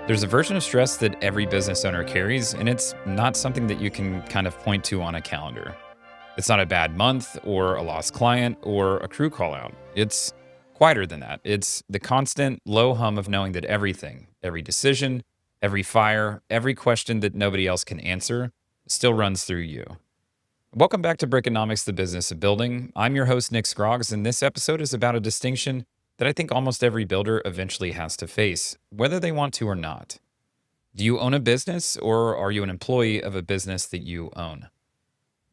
There's a version of stress that every business owner carries, and it's not something that you can kind of point to on a calendar. It's not a bad month or a lost client or a crew call out. It's quieter than that. It's the constant low hum of knowing that everything, every decision, every fire, every question that nobody else can answer still runs through you. Welcome back to Brickonomics, the business of building. I'm your host, Nick Scroggs, and this episode is about a distinction that I think almost every builder eventually has to face, whether they want to or not. Do you own a business, or are you an employee of a business that you own?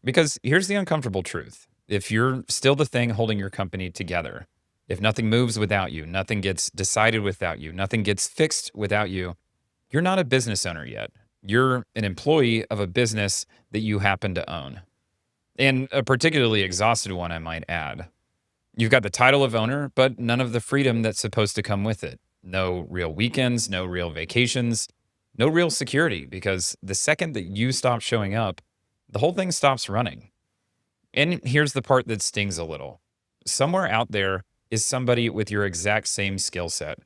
Because here's the uncomfortable truth. If you're still the thing holding your company together, if nothing moves without you, nothing gets decided without you, nothing gets fixed without you, you're not a business owner yet. You're an employee of a business that you happen to own. And a particularly exhausted one, I might add. You've got the title of owner, but none of the freedom that's supposed to come with it. No real weekends, no real vacations, no real security, because the second that you stop showing up, the whole thing stops running. And here's the part that stings a little. Somewhere out there is somebody with your exact same skill set,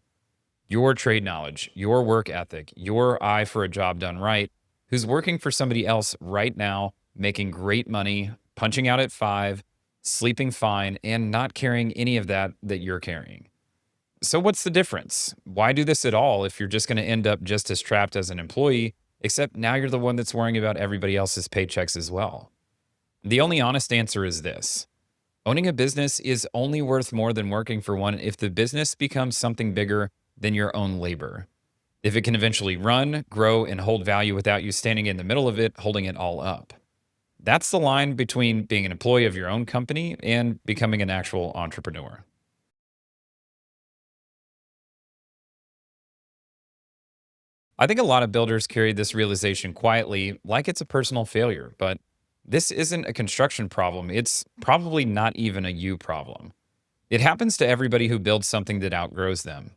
your trade knowledge, your work ethic, your eye for a job done right, who's working for somebody else right now, making great money, punching out at 5, sleeping fine, and not carrying any of that you're carrying. So what's the difference? Why do this at all if you're just going to end up just as trapped as an employee, except now you're the one that's worrying about everybody else's paychecks as well? The only honest answer is this. Owning a business is only worth more than working for one if the business becomes something bigger than your own labor. If it can eventually run, grow, and hold value without you standing in the middle of it, holding it all up. That's the line between being an employee of your own company and becoming an actual entrepreneur. I think a lot of builders carry this realization quietly, like it's a personal failure, but this isn't a construction problem. It's probably not even a you problem. It happens to everybody who builds something that outgrows them.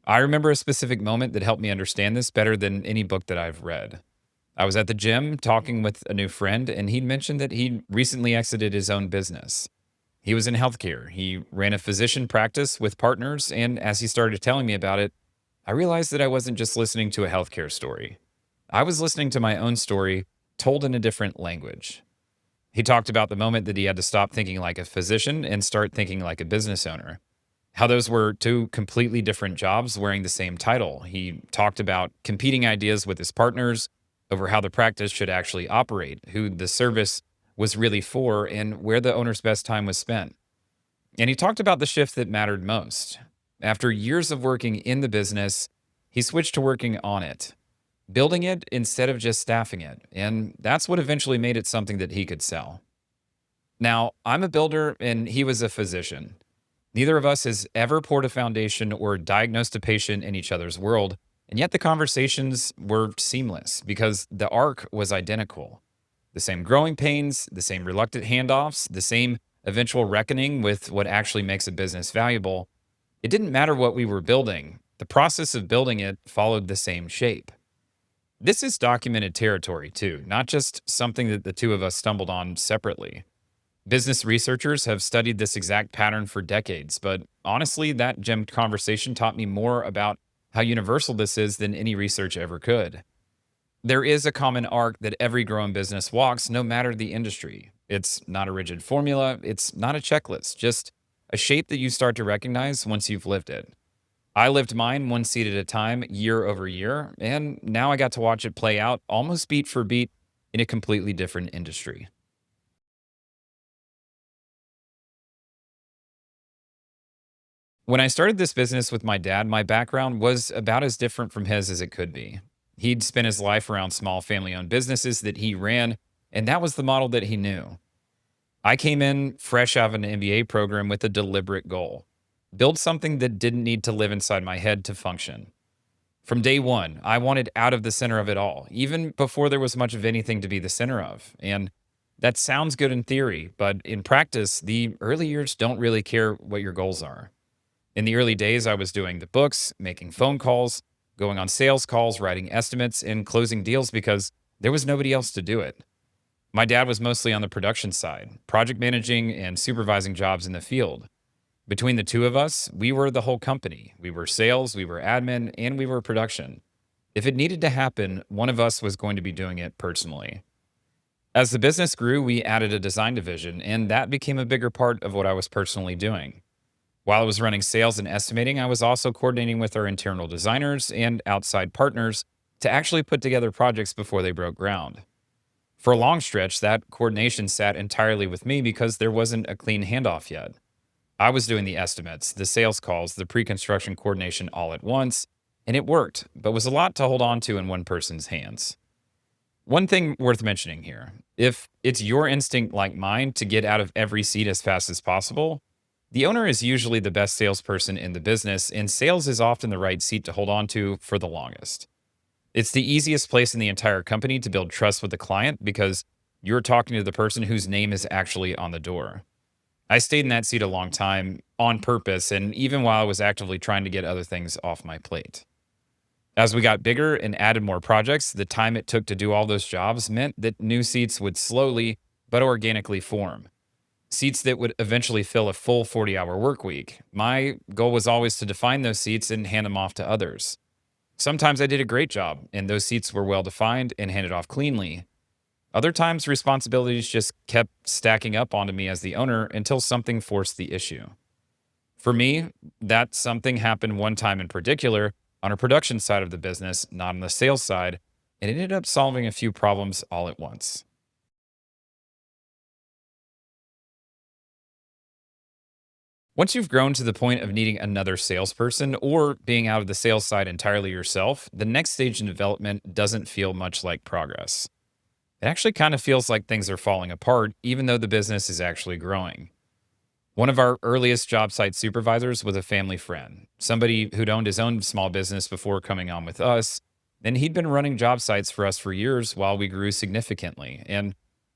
I remember a specific moment that helped me understand this better than any book that I've read. I was at the gym talking with a new friend, and he'd mentioned that he'd recently exited his own business. He was in healthcare. He ran a physician practice with partners, and as he started telling me about it, I realized that I wasn't just listening to a healthcare story. I was listening to my own story told in a different language. He talked about the moment that he had to stop thinking like a physician and start thinking like a business owner. How those were two completely different jobs wearing the same title. He talked about competing ideas with his partners over how the practice should actually operate, who the service was really for, and where the owner's best time was spent. And he talked about the shift that mattered most. After years of working in the business, he switched to working on it, building it instead of just staffing it. And that's what eventually made it something that he could sell. Now, I'm a builder and he was a physician. Neither of us has ever poured a foundation or diagnosed a patient in each other's world. And yet the conversations were seamless because the arc was identical. The same growing pains, the same reluctant handoffs, the same eventual reckoning with what actually makes a business valuable. It didn't matter what we were building. The process of building it followed the same shape. This is documented territory too, not just something that the two of us stumbled on separately. Business researchers have studied this exact pattern for decades, but honestly, that gym conversation taught me more about how universal this is than any research ever could. There is a common arc that every growing business walks, no matter the industry. It's not a rigid formula, it's not a checklist, just a shape that you start to recognize once you've lived it. I lived mine one seat at a time, year over year, and now I got to watch it play out almost beat for beat in a completely different industry. When I started this business with my dad, my background was about as different from his as it could be. He'd spent his life around small family owned businesses that he ran, and that was the model that he knew. I came in fresh out of an MBA program with a deliberate goal: build something that didn't need to live inside my head to function. From day one, I wanted out of the center of it all, even before there was much of anything to be the center of. And that sounds good in theory, but in practice, the early years don't really care what your goals are. In the early days, I was doing the books, making phone calls, going on sales calls, writing estimates, and closing deals because there was nobody else to do it. My dad was mostly on the production side, project managing and supervising jobs in the field. Between the two of us, we were the whole company. We were sales, we were admin, and we were production. If it needed to happen, one of us was going to be doing it personally. As the business grew, we added a design division, and that became a bigger part of what I was personally doing. While I was running sales and estimating, I was also coordinating with our internal designers and outside partners to actually put together projects before they broke ground. For a long stretch, that coordination sat entirely with me because there wasn't a clean handoff yet. I was doing the estimates, the sales calls, the pre construction coordination all at once, and it worked, but was a lot to hold on to in one person's hands. One thing worth mentioning here: if it's your instinct, like mine, to get out of every seat as fast as possible, the owner is usually the best salesperson in the business, and sales is often the right seat to hold on to for the longest. It's the easiest place in the entire company to build trust with the client because you're talking to the person whose name is actually on the door. I stayed in that seat a long time on purpose, and even while I was actively trying to get other things off my plate. As we got bigger and added more projects, the time it took to do all those jobs meant that new seats would slowly but organically form. Seats that would eventually fill a full 40-hour work week. My goal was always to define those seats and hand them off to others. Sometimes I did a great job, and those seats were well defined and handed off cleanly. Other times, responsibilities just kept stacking up onto me as the owner until something forced the issue. For me, that something happened one time in particular on a production side of the business, not on the sales side, and it ended up solving a few problems all at once. Once you've grown to the point of needing another salesperson or being out of the sales side entirely yourself, the next stage in development doesn't feel much like progress. It actually kind of feels like things are falling apart, even though the business is actually growing. One of our earliest job site supervisors was a family friend, somebody who'd owned his own small business before coming on with us, and he'd been running job sites for us for years while we grew significantly. And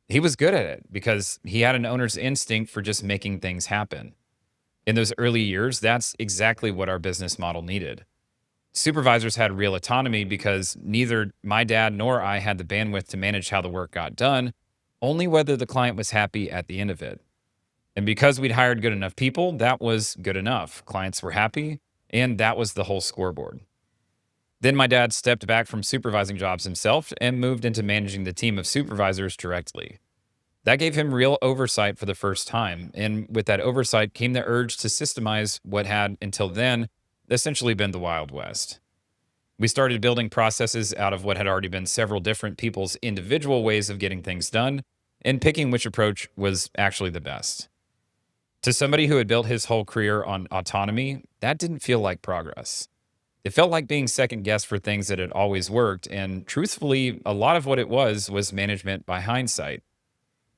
he was good at it because he had an owner's instinct for just making things happen. In those early years, that's exactly what our business model needed. Supervisors had real autonomy because neither my dad nor I had the bandwidth to manage how the work got done, only whether the client was happy at the end of it. And because we'd hired good enough people, that was good enough. Clients were happy, and that was the whole scoreboard. Then my dad stepped back from supervising jobs himself and moved into managing the team of supervisors directly. That gave him real oversight for the first time, and with that oversight came the urge to systemize what had, until then, essentially been the Wild West. We started building processes out of what had already been several different people's individual ways of getting things done, and picking which approach was actually the best. To somebody who had built his whole career on autonomy, that didn't feel like progress. It felt like being second guessed for things that had always worked, and truthfully, a lot of what it was management by hindsight.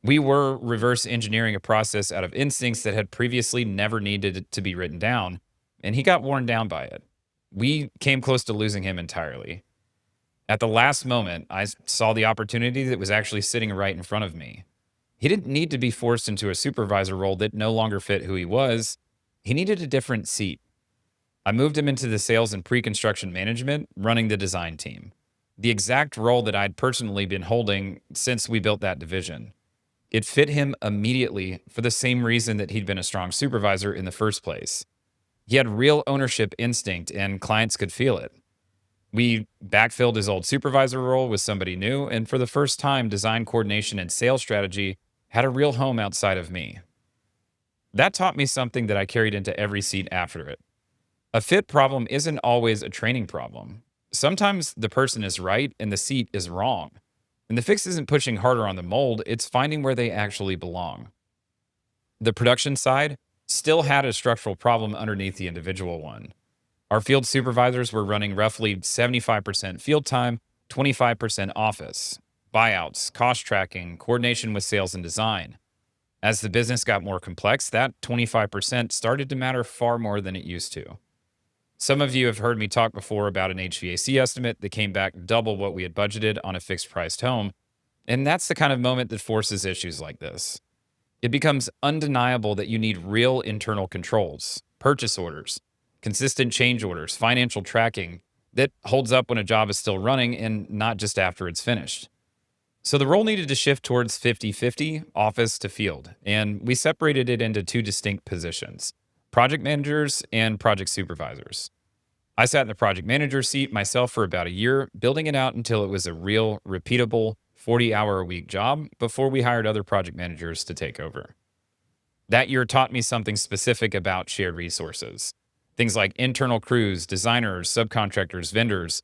We were reverse engineering a process out of instincts that had previously never needed to be written down, and he got worn down by it. We came close to losing him entirely. At the last moment, saw the opportunity that was actually sitting right in front of me. He didn't need to be forced into a supervisor role that no longer fit who he was. He needed a different seat. I moved him into the sales and pre construction management, running the design team, the exact role that I'd personally been holding since we built that division. It fit him immediately for the same reason that he'd been a strong supervisor in the first place. He had real ownership instinct, and clients could feel it. We backfilled his old supervisor role with somebody new, and for the first time, design coordination and sales strategy had a real home outside of me. That taught me something that I carried into every seat after it. A fit problem isn't always a training problem. Sometimes the person is right and the seat is wrong. And the fix isn't pushing harder on the mold, it's finding where they actually belong. The production side still had a structural problem underneath the individual one. Our field supervisors were running roughly 75% field time, 25% office, buyouts, cost tracking, coordination with sales and design. As the business got more complex, that 25% started to matter far more than it used to. Some of you have heard me talk before about an HVAC estimate that came back double what we had budgeted on a fixed priced home, and that's the kind of moment that forces issues like this. It becomes undeniable that you need real internal controls, purchase orders, consistent change orders, financial tracking that holds up when a job is still running and not just after it's finished. So the role needed to shift towards 50-50, office to field, and we separated it into two distinct positions: project managers and project supervisors. I sat in the project manager seat myself for about a year, building it out until it was a real, repeatable 40-hour a week job before we hired other project managers to take over. That year taught me something specific about shared resources. Things like internal crews, designers, subcontractors, vendors.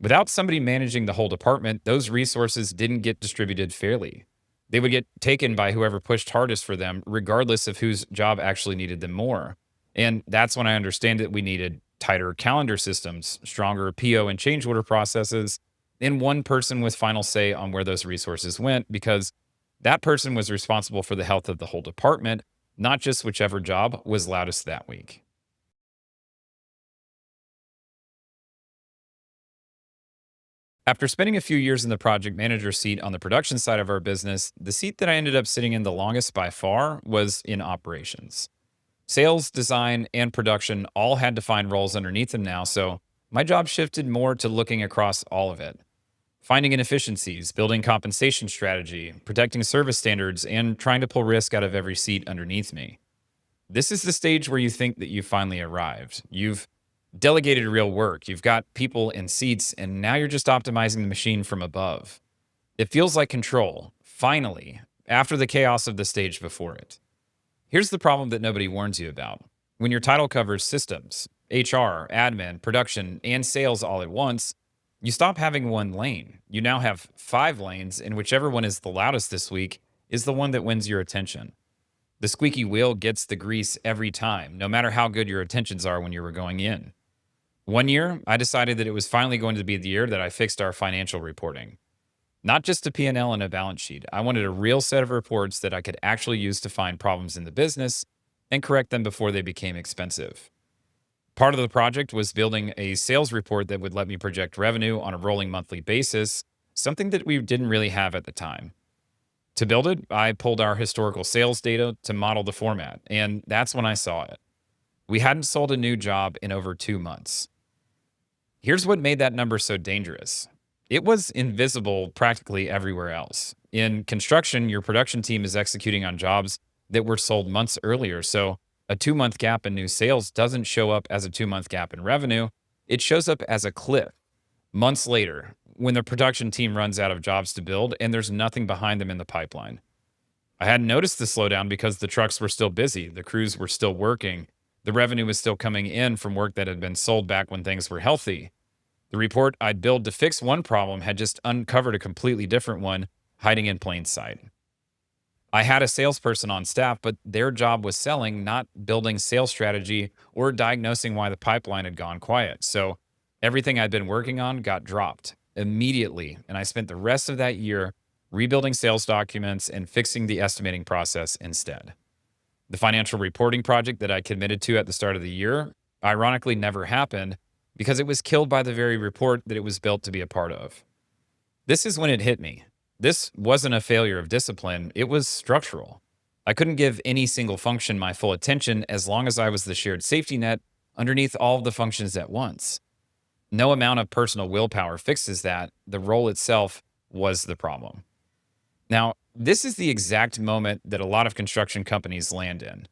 Without somebody managing the whole department, those resources didn't get distributed fairly. They would get taken by whoever pushed hardest for them, regardless of whose job actually needed them more. And that's when I understand that we needed tighter calendar systems, stronger PO and change order processes, and one person with final say on where those resources went, because that person was responsible for the health of the whole department, not just whichever job was loudest that week. After spending a few years in the project manager seat on the production side of our business, the seat that I ended up sitting in the longest by far was in operations. Sales, design, and production all had defined roles underneath them now, so my job shifted more to looking across all of it, finding inefficiencies, building compensation strategy, protecting service standards, and trying to pull risk out of every seat underneath me. This is the stage where you think that you finally arrived. You've delegated real work, you've got people in seats, and now you're just optimizing the machine from above. It feels like control, finally, after the chaos of the stage before it. Here's the problem that nobody warns you about. When your title covers systems, HR, admin, production, and sales all at once, you stop having one lane. You now have 5 lanes, and whichever one is the loudest this week is the one that wins your attention. The squeaky wheel gets the grease every time, no matter how good your intentions are when you were going in. One year, I decided that it was finally going to be the year that I fixed our financial reporting. Not just a P&L and L and a balance sheet. I wanted a real set of reports that I could actually use to find problems in the business and correct them before they became expensive. Part of the project was building a sales report that would let me project revenue on a rolling monthly basis, something that we didn't really have at the time. To build it, I pulled our historical sales data to model the format, and that's when I saw it. We hadn't sold a new job in over 2 months. Here's what made that number so dangerous. It was invisible practically everywhere else. In construction, your production team is executing on jobs that were sold months earlier. So a 2 month gap in new sales doesn't show up as a 2 month gap in revenue. It shows up as a cliff months later when the production team runs out of jobs to build and there's nothing behind them in the pipeline. I hadn't noticed the slowdown because the trucks were still busy, the crews were still working, the revenue was still coming in from work that had been sold back when things were healthy. The report I'd built to fix one problem had just uncovered a completely different one hiding in plain sight. I had a salesperson on staff, but their job was selling, not building sales strategy or diagnosing why the pipeline had gone quiet. So everything I'd been working on got dropped immediately. And I spent the rest of that year rebuilding sales documents and fixing the estimating process instead. The financial reporting project that I committed to at the start of the year ironically never happened because it was killed by the very report that it was built to be a part of. This is when it hit me. This wasn't a failure of discipline, it was structural. I couldn't give any single function my full attention as long as I was the shared safety net underneath all of the functions at once. No amount of personal willpower fixes that. The role itself was the problem. Now, this is the exact moment that a lot of construction companies land in.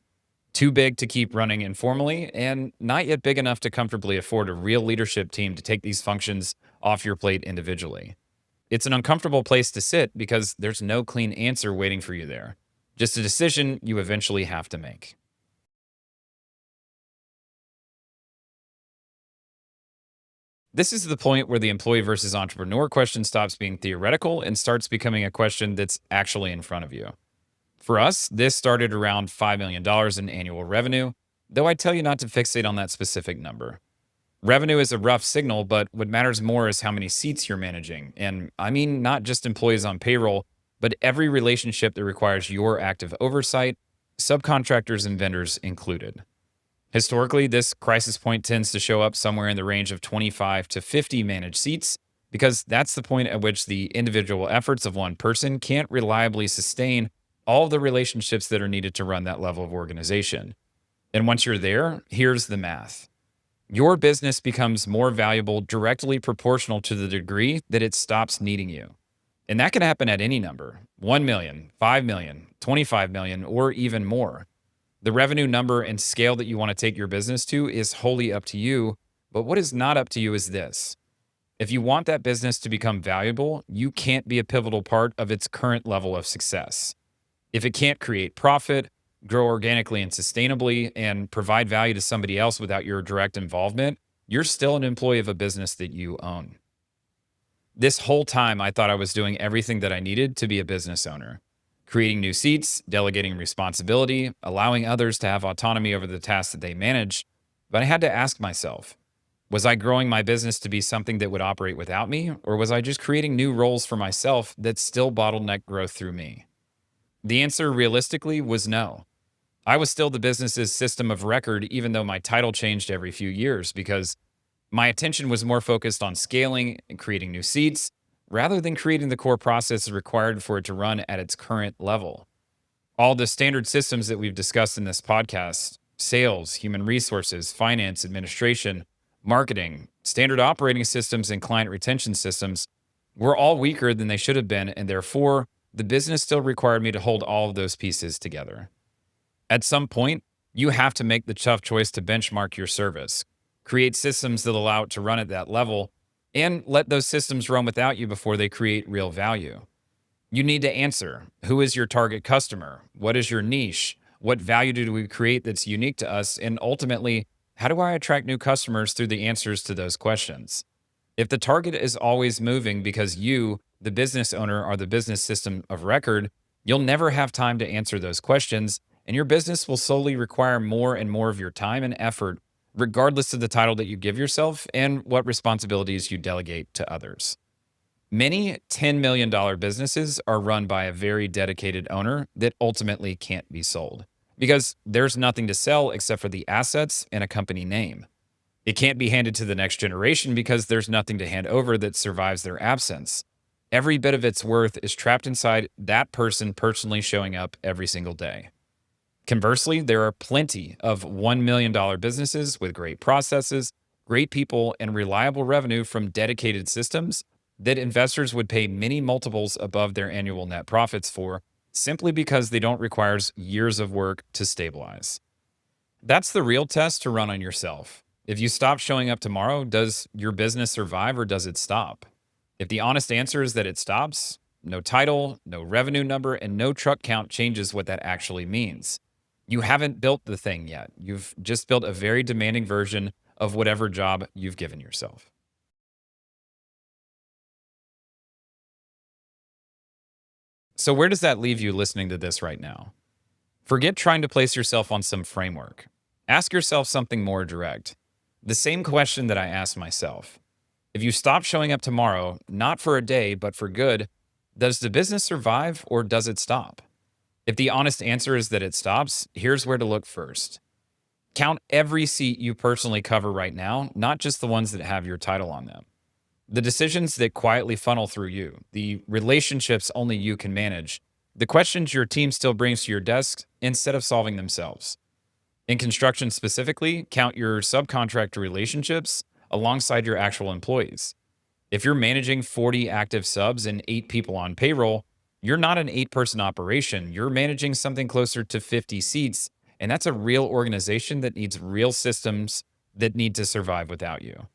Too big to keep running informally, and not yet big enough to comfortably afford a real leadership team to take these functions off your plate individually. It's an uncomfortable place to sit because there's no clean answer waiting for you there. Just a decision you eventually have to make. This is the point where the employee versus entrepreneur question stops being theoretical and starts becoming a question that's actually in front of you. For us, this started around $5 million dollars in annual revenue, though I tell you not to fixate on that specific number. Revenue is a rough signal, but what matters more is how many seats you're managing. And I mean, not just employees on payroll, but every relationship that requires your active oversight, subcontractors and vendors included. Historically, this crisis point tends to show up somewhere in the range of 25 to 50 managed seats because that's the point at which the individual efforts of one person can't reliably sustain all of the relationships that are needed to run that level of organization. And once you're there, here's the math. Your business becomes more valuable directly proportional to the degree that it stops needing you. And that can happen at any number: 1 million, 5 million, 25 million, or even more. The revenue number and scale that you want to take your business to is wholly up to you, But what is not up to you is this: if you want that business to become valuable, you can't be a pivotal part of its current level of success. If it can't create profit, grow organically and sustainably, and provide value to somebody else without your direct involvement, you're still an employee of a business that you own. This whole time, I thought I was doing everything that I needed to be a business owner: creating new seats, delegating responsibility, allowing others to have autonomy over the tasks that they manage. But I had to ask myself, was I growing my business to be something that would operate without me, or was I just creating new roles for myself that still bottleneck growth through me? The answer realistically was no. I was still the business's system of record, even though my title changed every few years, because my attention was more focused on scaling and creating new seats rather than creating the core processes required for it to run at its current level. All the standard systems that we've discussed in this podcast — sales, human resources, finance, administration, marketing, standard operating systems, and client retention systems — were all weaker than they should have been, and therefore, the business still required me to hold all of those pieces together. At some point, you have to make the tough choice to benchmark your service, create systems that allow it to run at that level, and let those systems run without you before they create real value. You need to answer: who is your target customer? What is your niche? What value do we create that's unique to us? And ultimately, how do I attract new customers through the answers to those questions? If the target is always moving because you, the business owner, are the business system of record, you'll never have time to answer those questions, and your business will slowly require more and more of your time and effort, regardless of the title that you give yourself and what responsibilities you delegate to others. Many $10 million businesses are run by a very dedicated owner that ultimately can't be sold because there's nothing to sell except for the assets and a company name. It can't be handed to the next generation because there's nothing to hand over that survives their absence. Every bit of its worth is trapped inside that person personally showing up every single day. Conversely, there are plenty of $1 million businesses with great processes, great people, and reliable revenue from dedicated systems that investors would pay many multiples above their annual net profits for, simply because they don't require years of work to stabilize. That's the real test to run on yourself. If you stop showing up tomorrow, does your business survive or does it stop? If the honest answer is that it stops, no title, no revenue number, and no truck count changes what that actually means. You haven't built the thing yet. You've just built a very demanding version of whatever job you've given yourself. So, where does that leave you listening to this right now? Forget trying to place yourself on some framework. Ask yourself something more direct. The same question that I asked myself: if you stop showing up tomorrow, not for a day, but for good, does the business survive or does it stop? If the honest answer is that it stops, here's where to look first. Count every seat you personally cover right now, not just the ones that have your title on them. The decisions that quietly funnel through you, the relationships only you can manage, the questions your team still brings to your desk instead of solving themselves. In construction specifically, count your subcontractor relationships alongside your actual employees. If you're managing 40 active subs and 8 people on payroll, you're not an 8-person operation. You're managing something closer to 50 seats, and that's a real organization that needs real systems that need to survive without you.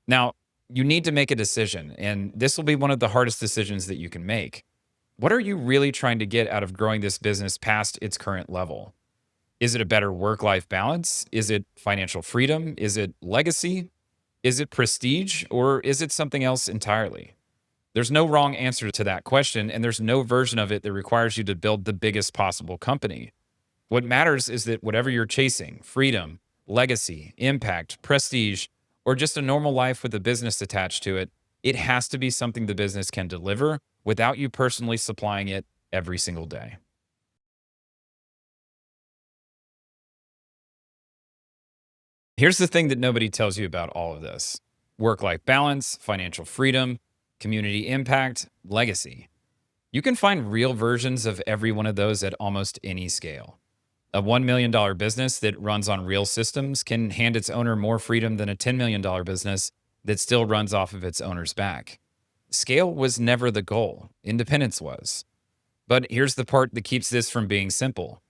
Now, you need to make a decision, and this will be one of the hardest decisions that you can make. What are you really trying to get out of growing this business past its current level? Is it a better work life balance? Is it financial freedom? Is it legacy? Is it prestige? Or is it something else entirely? There's no wrong answer to that question, and there's no version of it that requires you to build the biggest possible company. What matters is that whatever you're chasing — freedom, legacy, impact, prestige, or just a normal life with a business attached to it — it has to be something the business can deliver without you personally supplying it every single day. Here's the thing that nobody tells you about all of this: work life balance, financial freedom, community impact, legacy. You can find real versions of every one of those at almost any scale. A $1 million business that runs on real systems can hand its owner more freedom than a $10 million business that still runs off of its owner's back. Scale was never the goal, independence was. But here's the part that keeps this from being simple: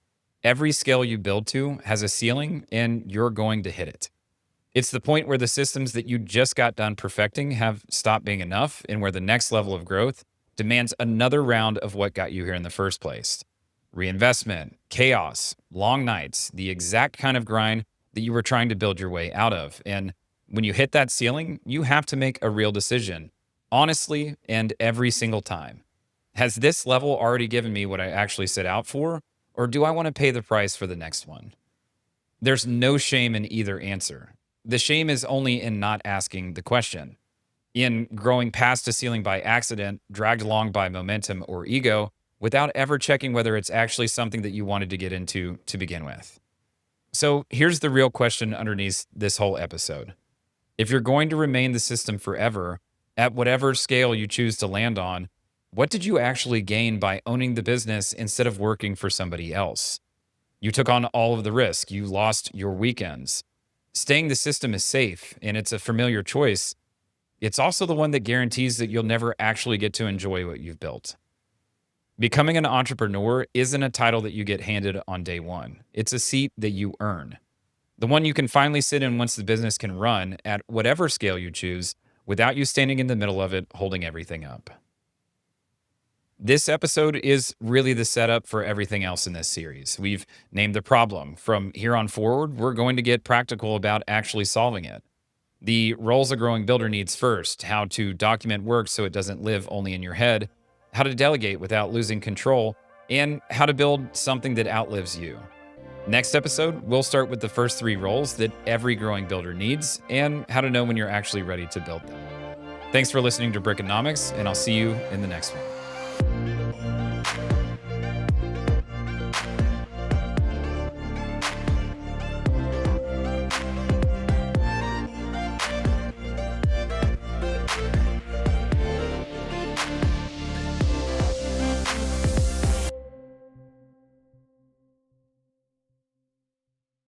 every scale you build to has a ceiling, and you're going to hit it. It's the point where the systems that you just got done perfecting have stopped being enough and where the next level of growth demands another round of what got you here in the first place. Reinvestment, chaos, long nights, the exact kind of grind that you were trying to build your way out of. And when you hit that ceiling, you have to make a real decision, honestly, and every single time. Has this level already given me what I actually set out for, or do I want to pay the price for the next one? There's no shame in either answer. The shame is only in not asking the question, in growing past a ceiling by accident, dragged along by momentum or ego, without ever checking whether it's actually something that you wanted to get into to begin with. So here's the real question underneath this whole episode. If you're going to remain the system forever, at whatever scale you choose to land on, what did you actually gain by owning the business instead of working for somebody else? You took on all of the risk. You lost your weekends. Staying the system is safe and it's a familiar choice. It's also the one that guarantees that you'll never actually get to enjoy what you've built. Becoming an entrepreneur isn't a title that you get handed on day one. It's a seat that you earn. The one you can finally sit in once the business can run at whatever scale you choose without you standing in the middle of it holding everything up. This episode is really the setup for everything else in this series. We've named the problem. From here on forward, we're going to get practical about actually solving it. The roles a growing builder needs first, how to document work so it doesn't live only in your head, how to delegate without losing control, and how to build something that outlives you. Next episode, we'll start with the first 3 roles that every growing builder needs and how to know when you're actually ready to build them. Thanks for listening to Brickonomics, and I'll see you in the next one.